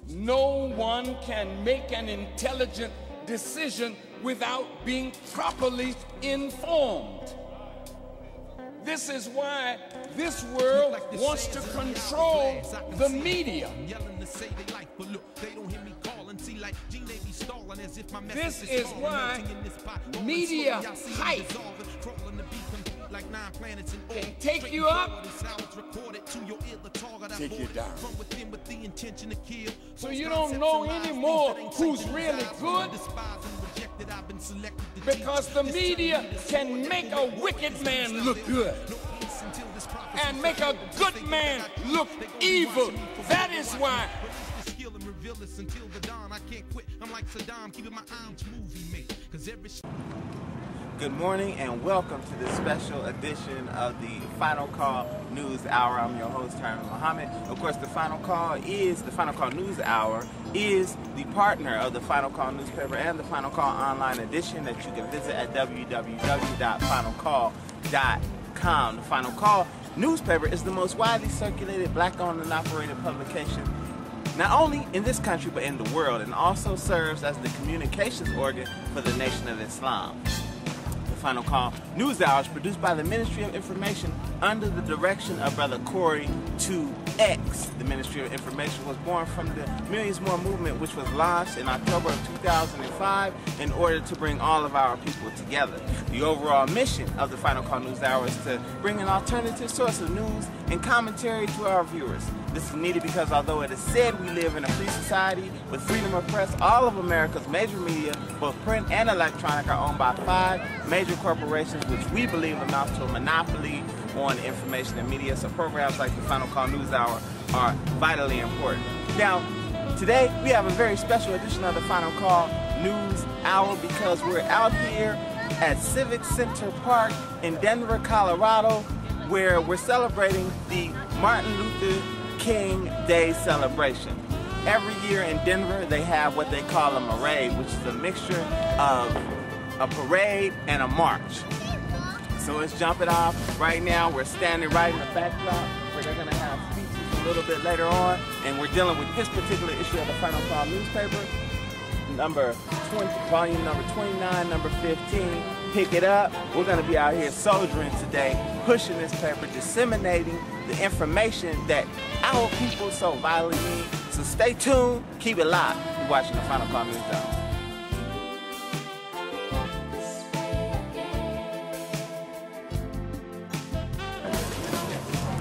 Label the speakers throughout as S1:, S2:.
S1: No one can make an intelligent decision without being properly informed. This is why this world wants to control the media. This is why media hype can take you up, take you down. So you don't know anymore who's really good, because the media can make a wicked man look good and make a good man look evil. That is why.
S2: Good morning and welcome to this special edition of the Final Call News Hour. I'm your host, Herman Muhammad. Of course, the Final Call News Hour is the partner of the Final Call newspaper and the Final Call online edition that you can visit at www.finalcall.com. The Final Call newspaper is the most widely circulated black-owned and operated publication not only in this country but in the world, and also serves as the communications organ for the Nation of Islam. The Final Call News Hour is produced by the Ministry of Information under the direction of Brother Corey 2X. The Ministry of Information was born from the Millions More movement, which was launched in October of 2005 in order to bring all of our people together. The overall mission of the Final Call News Hour is to bring an alternative source of news and commentary to our viewers. This is needed because although it is said we live in a free society with freedom of press, all of America's major media, both print and electronic, are owned by 5 major corporations, which we believe amount to a monopoly on information and media. So programs like the Final Call News Hour are vitally important. Now, today we have a very special edition of the Final Call News Hour because we're out here at Civic Center Park in Denver, Colorado, where we're celebrating the Martin Luther King Day celebration. Every year in Denver, they have what they call a Marade, which is a mixture of a parade and a march. So let's jump it off. Right now, we're standing right in the backdrop where they're going to have speeches a little bit later on, and we're dealing with this particular issue of the Final Call newspaper, volume number 29, number 15. Pick it up. We're going to be out here soldiering today, pushing this paper, disseminating the information that our people so vitally need. So stay tuned, keep it live. You're watching the Final Call News Hour.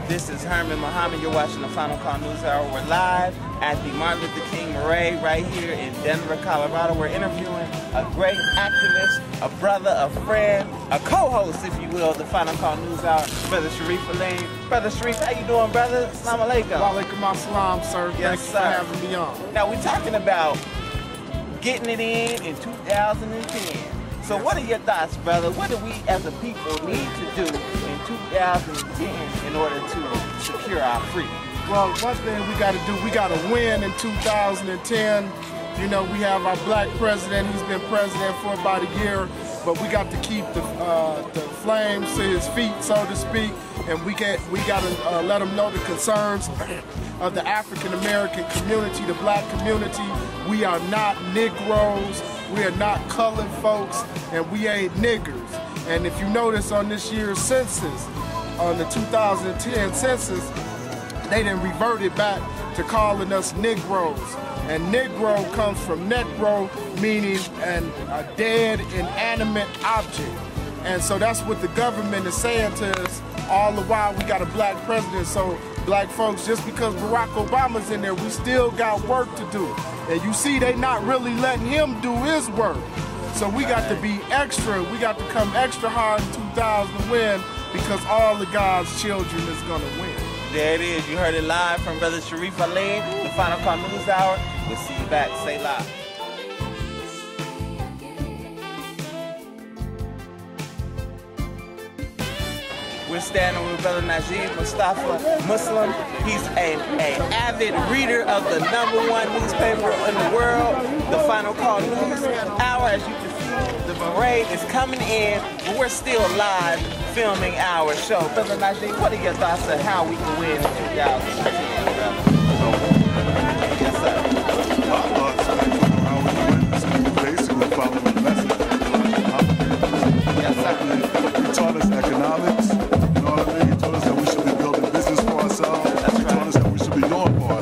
S2: This is Herman Muhammad. You're watching the Final Call News Hour. We're live at the Martin Luther King Marade right here in Denver, Colorado. We're interviewing a great activist, a brother, a friend, a co-host, if you will, of the Final Call News Hour, Brother Sharif Elaine. Brother Sharif, how you doing, brother? Assalamu alaikum.
S3: Wa alaikum assalam, sir.
S2: Yes,
S3: Thank you
S2: sir.
S3: for having me on.
S2: Now, we're talking about getting it in 2010. So what are your thoughts, brother? What do we as a people need to do in 2010 in order to secure our freedom?
S3: Well, one thing we got to do, we got to win in 2010. You know, we have our black president. He's been president for about a year, but we got to keep the flames to his feet, so to speak, and we got to let him know the concerns of the African American community, the black community. We are not Negroes. We are not colored folks, and we ain't niggers. And if you notice on this year's census, on the 2010 census, they done reverted back to calling us Negroes. And Negro comes from necro, meaning a dead, inanimate object. And so that's what the government is saying to us all the while we got a black president. So black folks, just because Barack Obama's in there, we still got work to do. And you see, they not really letting him do his work. So we got to be extra, we got to come extra hard in 2000 to win, because all of God's children is gonna win.
S2: There it is. You heard it live from Brother Sharif Elaine, the Final Call News Hour. We'll see you back. Stay live. We're standing with Brother Najib Mustafa Muslim. He's an avid reader of the #1 newspaper in the world, the Final Call News Hour. As you can see, the parade is coming in, but we're still live filming our show. Brother Najib, what are your thoughts on how we can win in 2016, brother?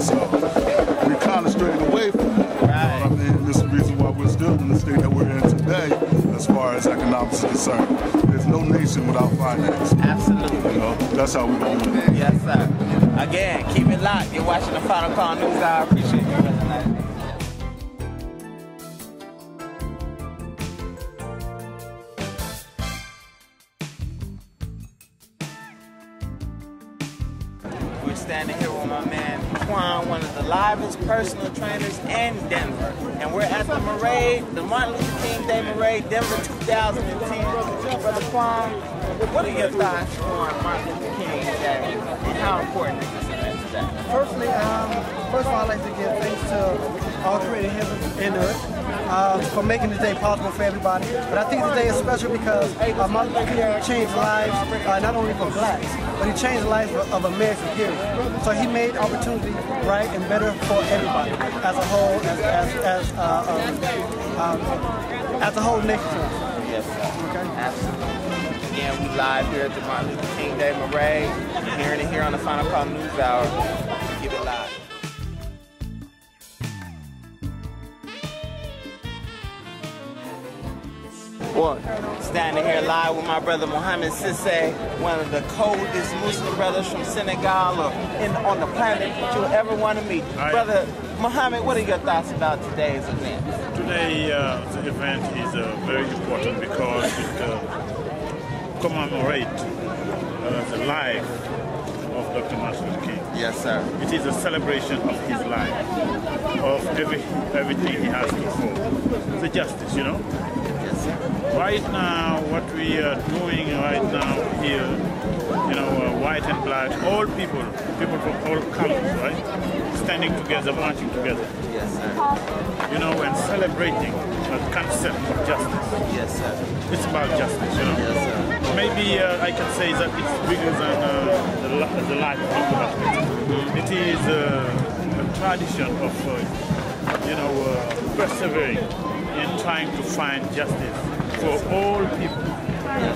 S4: So we kind of strayed away from that. You know what I mean? This is the reason why we're still in the state that we're in today as far as economics is concerned. There's no nation without finance.
S2: Absolutely.
S4: You know, that's how we're going to win.
S2: Yes, sir. Again, keep it locked. You're watching the Final Call Newshour. I appreciate you, brother. We're standing here with my man Quan, one of the livest personal trainers in Denver. And we're at the Marade, the Martin Luther King Day Marade, Denver 2010. Brother Quan, what are your thoughts on Martin Luther King Day and how important is this event today?
S5: Personally, first of all, I'd like to give thanks to all created heaven and earth for making the day possible for everybody. But I think today is special because Martin Luther King changed lives not only for blacks, but he changed the lives of America, period. So he made opportunity right and better for everybody as a whole, as a whole nation.
S2: Yes, sir. Okay. Absolutely. Again, we live here at the Martin Luther King Day Marade. You're hearing it here on the Final Call Newshour. Keep it live. Standing here live with my brother Muhammad Sisse, one of the coldest Muslim brothers from Senegal or on the planet that you'll ever want to meet. Brother Muhammad, what are your thoughts about today's event?
S6: Today, the event is very important because it commemorates the life of Dr. Martin Luther King.
S2: Yes, sir.
S6: It is a celebration of his life, of everything he has to offer. The justice, you know?
S2: Yes, sir.
S6: Right now, what we are doing right now here, you know, white and black, all people from all colors, right? Standing together, marching together.
S2: Yes, sir.
S6: You know, and celebrating the concept of justice.
S2: Yes, sir.
S6: It's about justice, you know?
S2: Yes, sir.
S6: Maybe I can say that it's bigger than the life of the Muslims. It is a tradition of, you know, persevering in trying to find justice for all people,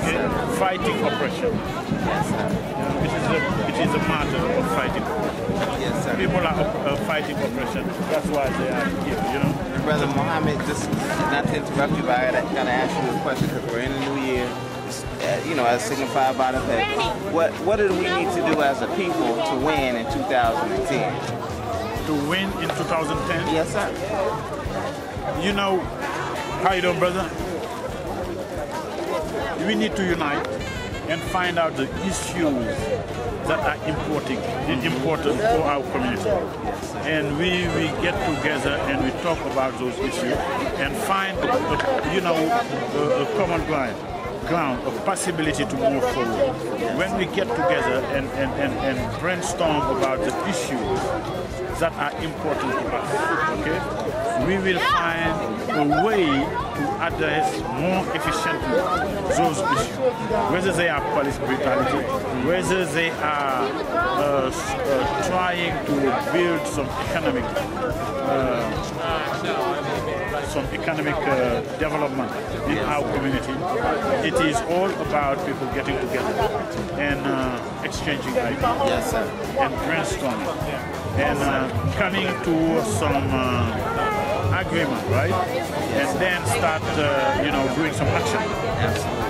S6: okay? Fighting oppression.
S2: Yes, sir.
S6: You know, it is a matter of fighting oppression.
S2: Yes, sir.
S6: People are fighting oppression. That's why they are here, you know?
S2: Brother Muhammad, just not to interrupt you, but I gotta ask you a question because we're in the new year. You know, as signified by the paper. What do we need to do as a people to win in 2010?
S6: To win in 2010?
S2: Yes, sir.
S6: You know, how you doing, brother? We need to unite and find out the issues that are important for our community. And we get together and we talk about those issues and find, you know, a common ground of possibility to move forward. When we get together and brainstorm about the issues that are important to us, okay, we will find a way to address more efficiently those issues, whether they are police brutality, whether they are trying to build some economic development in our community. It is all about people getting together and exchanging ideas.
S2: Yes, sir.
S6: And brainstorming and coming to some agreement, right? And then start, you know, doing some action,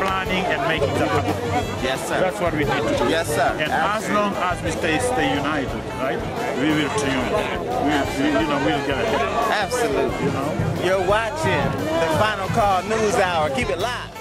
S6: planning and making that happen.
S2: Yes, sir.
S6: That's what we need to do.
S2: Yes, sir.
S6: And as long as we stay united, right, we will triumph. We'll get ahead.
S2: Absolutely.
S6: You know.
S2: You're watching the Final Call Newshour. Keep it live.